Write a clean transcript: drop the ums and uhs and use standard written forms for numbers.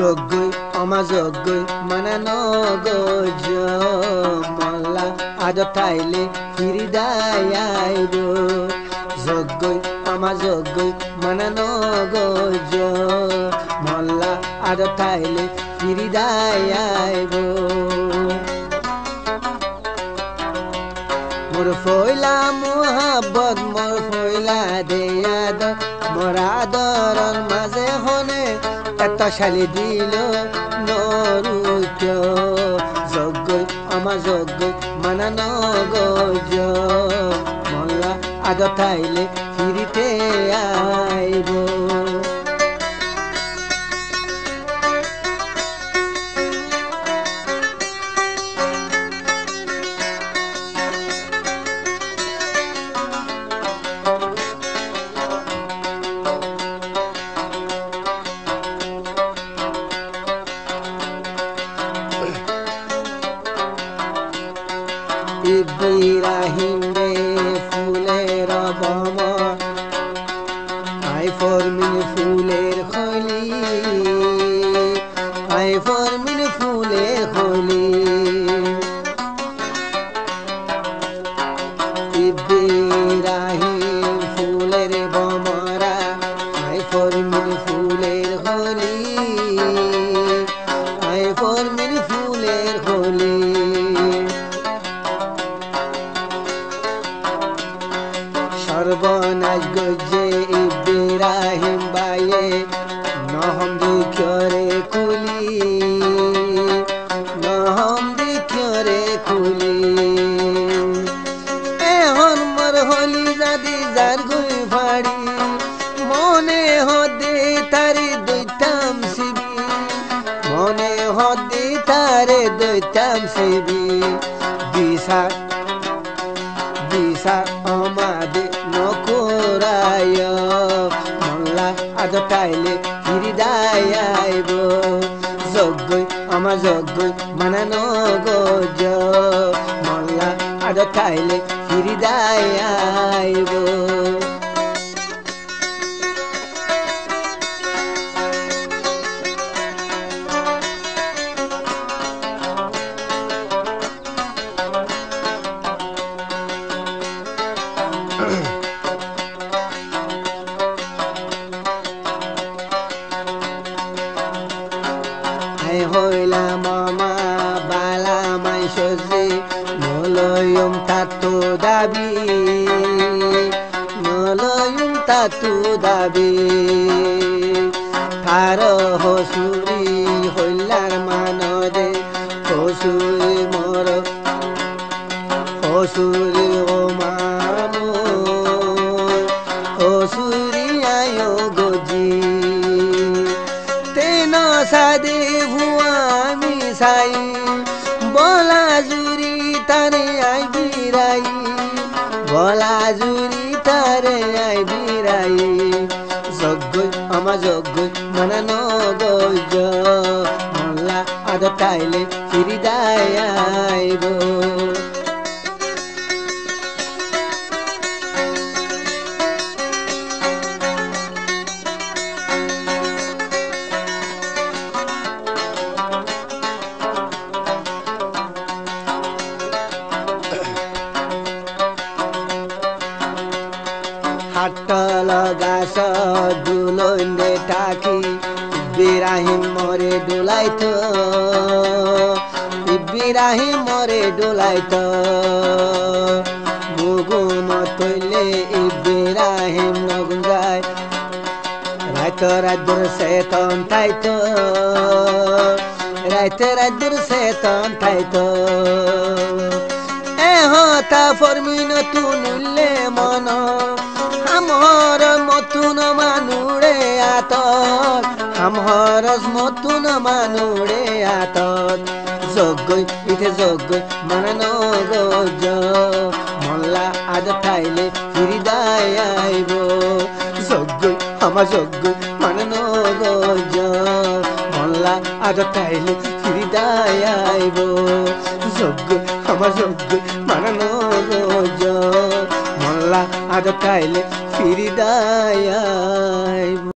যজ্ঞই অমাযজ্ঞই মানানো গজ মল্লা আজ ঠাইলে ফিরিদায়াইব যজ্ঞই অমাযজ্ঞই মানানো গজ মল্লা আজ ঠাইলে ফিরিদায়াইব মোর ফইলা মোহাব্বত মোর ফইলা দেয়াদ মোর আদরর মাঝে হনে এত শালি দিল নরুচ যজ্ঞই অমাযজ্ঞই মানানো গজ মল্লা আজ ঠাইলে ফিরিতে আইব ইব্রাহিম রে ফুলের বমর আই ফরমিন ফুলের খলি আই ফরমিন ফুলের খলি ইব্রাহিম ফুলের বমরা আই ফরমিন ফুলের খলি আই ফরমিন ফুলের খলি সর্বনাশ গজে ইব্রাহিম বাইয়ে নহম দিক্ষরে খুলি নহম দিক্ষরে খুলি এখন মর হলি জাদি যার গুই ফাড়ি মনে হদে তারে দৈতাম শিবি মনে হদে তারে দৈতাম শিবি দিশা দিশা আমাদে নকরায় মল্লা আজ ঠাইলে ফিরিদায়াইব যজ্ঞই অমাযজ্ঞই মানানো গজ মল্লা আজ ঠাইলে ফিরিদায়াইব হইলা মামা বালা মাই সজি নলয়ম তাতু দাবি নলয়ম তাতু দাবি থার হসুরি হইলার মানদে হসুরি মর হসুরি ও মামু হসুরি আয় গজি তেন সাদে ভুয়ামি সাই বলা জুরি তারে আই বিরাই বলা জুরি তারে আই বিরাই যজ্ঞই অমাযজ্ঞই মানানো গজ মল্লা আজ ঠাইলে ফিরিদায়াইব হাটল গাছ দুলন্দে টাকি ইব্রাহিম মরে ডোলাইত ইব্রাহিম মরে ডোলাইত মুগুন তৈলে ইব্রাহিম নগুন যায় রাত রাজ্যর সেতন থাইত রাত রাজ্যর সেতন থাইত এহতা ফরমিন তুনুলে মন আমর মতুন মানুরে আতর আমর মতুন মানুরে আতর যজ্ঞই ইতে যজ্ঞই মানানো গজ মল্লা আজ ঠাইলে ফিরিদায়াইব যজ্ঞই অমাযজ্ঞই মানানো গজ মল্লা আজ ঠাইলে ফিরিদায়াইব যজ্ঞই অমাযজ্ঞই মানানো গজ মল্লা আজ ঠাইলে ফিরিদায়াইব